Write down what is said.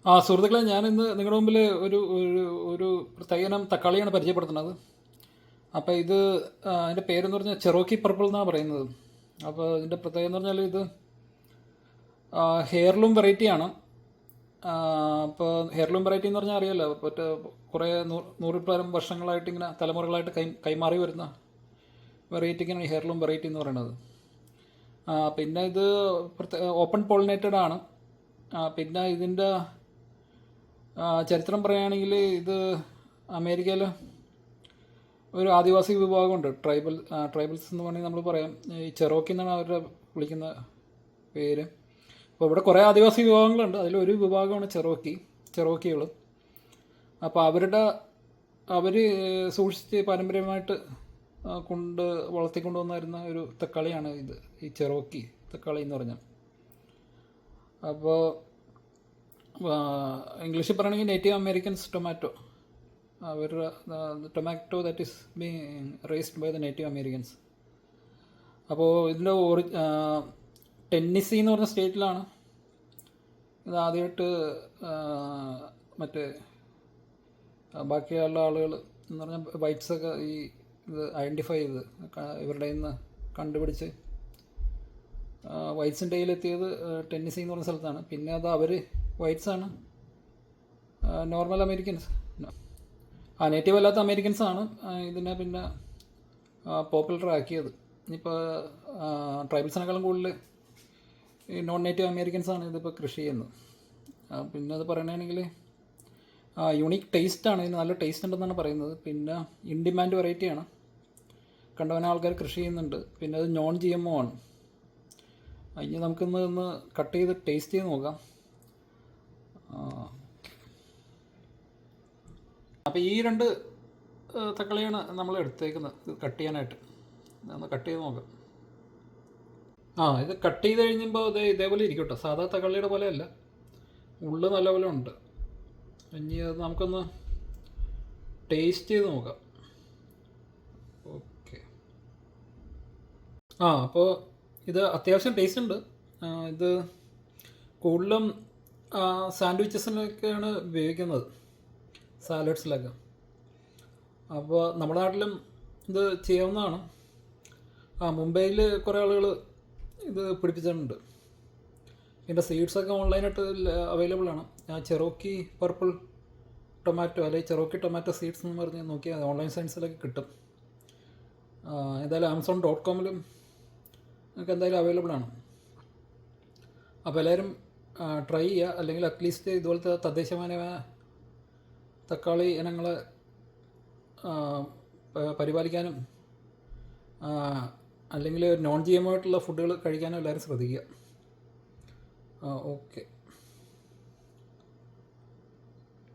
സുഹൃത്തുക്കളെ, ഞാനിന്ന് നിങ്ങളുടെ മുമ്പിൽ ഒരു ഒരു ഒരു പ്രത്യേക ഇനം തക്കാളിയാണ് പരിചയപ്പെടുത്തുന്നത്. അപ്പോൾ ഇത് അതിൻ്റെ പേരെന്ന് പറഞ്ഞാൽ ചെറോക്കി പർപ്പിൾ എന്നാണ് പറയുന്നത്. അപ്പോൾ ഇതിൻ്റെ പ്രത്യേകത എന്ന് പറഞ്ഞാൽ ഇത് ഹെയർലൂം വെറൈറ്റിയാണ്. അപ്പോൾ ഹെയർലൂം വെറൈറ്റി എന്ന് പറഞ്ഞാൽ അറിയാമല്ലോ, മറ്റേ കുറേ നൂറിൽ പരം വർഷങ്ങളായിട്ട് ഇങ്ങനെ തലമുറകളായിട്ട് കൈമാറി വരുന്ന വെറൈറ്റിക്കാണ് ഈ ഹെയർലൂം വെറൈറ്റി എന്ന് പറയുന്നത്. പിന്നെ ഇത് ഓപ്പൺ പോളിനേറ്റഡ് ആണ്. പിന്നെ ഇതിൻ്റെ ചരിത്രം പറയുകയാണെങ്കിൽ ഇത് അമേരിക്കയിൽ ഒരു ആദിവാസി വിഭാഗമുണ്ട്, ട്രൈബൽസ് എന്ന് വേണമെങ്കിൽ നമ്മൾ പറയാം. ഈ ചെറോക്കി എന്നാണ് അവരുടെ വിളിക്കുന്ന പേര്. അപ്പോൾ ഇവിടെ കുറേ ആദിവാസി വിഭാഗങ്ങളുണ്ട്, അതിലൊരു വിഭാഗമാണ് ചെറോക്കികൾ. അപ്പോൾ അവർ സൂക്ഷിച്ച് പാരമ്പര്യമായിട്ട് വളർത്തിക്കൊണ്ട് വന്നിരുന്ന ഒരു തക്കാളിയാണ് ഇത്, ഈ ചെറോക്കി തക്കാളി എന്ന് പറഞ്ഞാൽ. അപ്പോൾ ഇംഗ്ലീഷിൽ പറയുകയാണെങ്കിൽ നേറ്റീവ് അമേരിക്കൻസ് ടൊമാറ്റോ. അവരുടെ tomato that is being raised by the native Americans. അപ്പോൾ ഇതിൻ്റെ ടെന്നസി എന്ന് പറഞ്ഞ സ്റ്റേറ്റിലാണ് ഇത് ആദ്യമായിട്ട് മറ്റേ ബാക്കിയുള്ള ആളുകൾ എന്ന് പറഞ്ഞാൽ വൈറ്റ്സൊക്കെ ഈ ഇത് ഐഡൻറ്റിഫൈ ചെയ്ത് ഇവരുടെ നിന്ന് കണ്ടുപിടിച്ച് വൈറ്റ്സിൻ്റെ കയ്യിലെത്തിയത് ടെന്നസി എന്ന് പറഞ്ഞ സ്ഥലത്താണ്. പിന്നെ അത് അവർ വൈറ്റ്സാണ്, നോർമൽ അമേരിക്കൻസ്, നേറ്റീവ് അല്ലാത്ത അമേരിക്കൻസാണ് ഇതിനെ പിന്നെ പോപ്പുലർ ആക്കിയത്. ഇനിയിപ്പോൾ ട്രൈബൽസിനേക്കാളും കൂടുതൽ ഈ നോൺ നേറ്റീവ് അമേരിക്കൻസാണ് ഇതിപ്പോൾ കൃഷി ചെയ്യുന്നത്. പിന്നെ അത് പറയണമെങ്കിൽ യുണീക്ക് ടേസ്റ്റാണ്, ഇതിന് നല്ല ടേസ്റ്റ് ഉണ്ടെന്നാണ് പറയുന്നത്. പിന്നെ ഇൻ ഡിമാൻഡ് വെറൈറ്റിയാണ്, കണ്ടവന ആൾക്കാർ കൃഷി ചെയ്യുന്നുണ്ട്. പിന്നെ അത് നോൺ GMO ആണ്. ഇനി നമുക്കൊന്ന് കട്ട് ചെയ്ത് ടേസ്റ്റ് ചെയ്ത് നോക്കാം. അപ്പോൾ ഈ രണ്ട് തക്കാളിയാണ് നമ്മൾ എടുത്തേക്കുന്നത് ഇത് കട്ട് ചെയ്യാനായിട്ട്. ഒന്ന് കട്ട് ചെയ്ത് നോക്കാം. ഇത് കട്ട് ചെയ്ത് കഴിയുമ്പോൾ അത് ഇതേപോലെ ഇരിക്കും കേട്ടോ, സാധാ തക്കാളിയുടെ പോലെയല്ല, ഉള്ളു നല്ലപോലെ ഉണ്ട്. ഇനി അത് നമുക്കൊന്ന് ടേസ്റ്റ് ചെയ്ത് നോക്കാം. ഓക്കെ. അപ്പോൾ ഇത് അത്യാവശ്യം ടേസ്റ്റ് ഉണ്ട്. ഇത് കൂടുതലും സാൻഡ്വിച്ചസിലൊക്കെയാണ് ഉപയോഗിക്കുന്നത്, സാലഡ്സിലൊക്കെ. അപ്പോൾ നമ്മുടെ നാട്ടിലും ഇത് ചെയ്യാവുന്നതാണ്. മുംബൈയിൽ കുറേ ആളുകൾ ഇത് പിടിപ്പിച്ചിട്ടുണ്ട്. ഇതിൻ്റെ സീഡ്സൊക്കെ ഓൺലൈനായിട്ട് അവൈലബിൾ ആണ്. ചെറോക്കി പർപ്പിൾ ടൊമാറ്റോ അല്ലെങ്കിൽ ചെറോക്കി ടൊമാറ്റോ സീഡ്സ് എന്ന് പറഞ്ഞ് നോക്കിയാൽ ഓൺലൈൻ സയൻസിലൊക്കെ കിട്ടും. എന്തായാലും Amazon.com നിങ്ങൾക്ക് എന്തായാലും അവൈലബിൾ ആണ്. അപ്പോൾ എല്ലാവരും ട്രൈ ചെയ്യുക, അല്ലെങ്കിൽ അറ്റ്ലീസ്റ്റ് ഇതുപോലത്തെ തദ്ദേശീയമായ തക്കാളി ഇനങ്ങളെ പരിപാലിക്കാനും അല്ലെങ്കിൽ നോൺ GMO ആയിട്ടുള്ള ഫുഡുകൾ കഴിക്കാനും എല്ലാവരും ശ്രദ്ധിക്കുക. ഓക്കെ.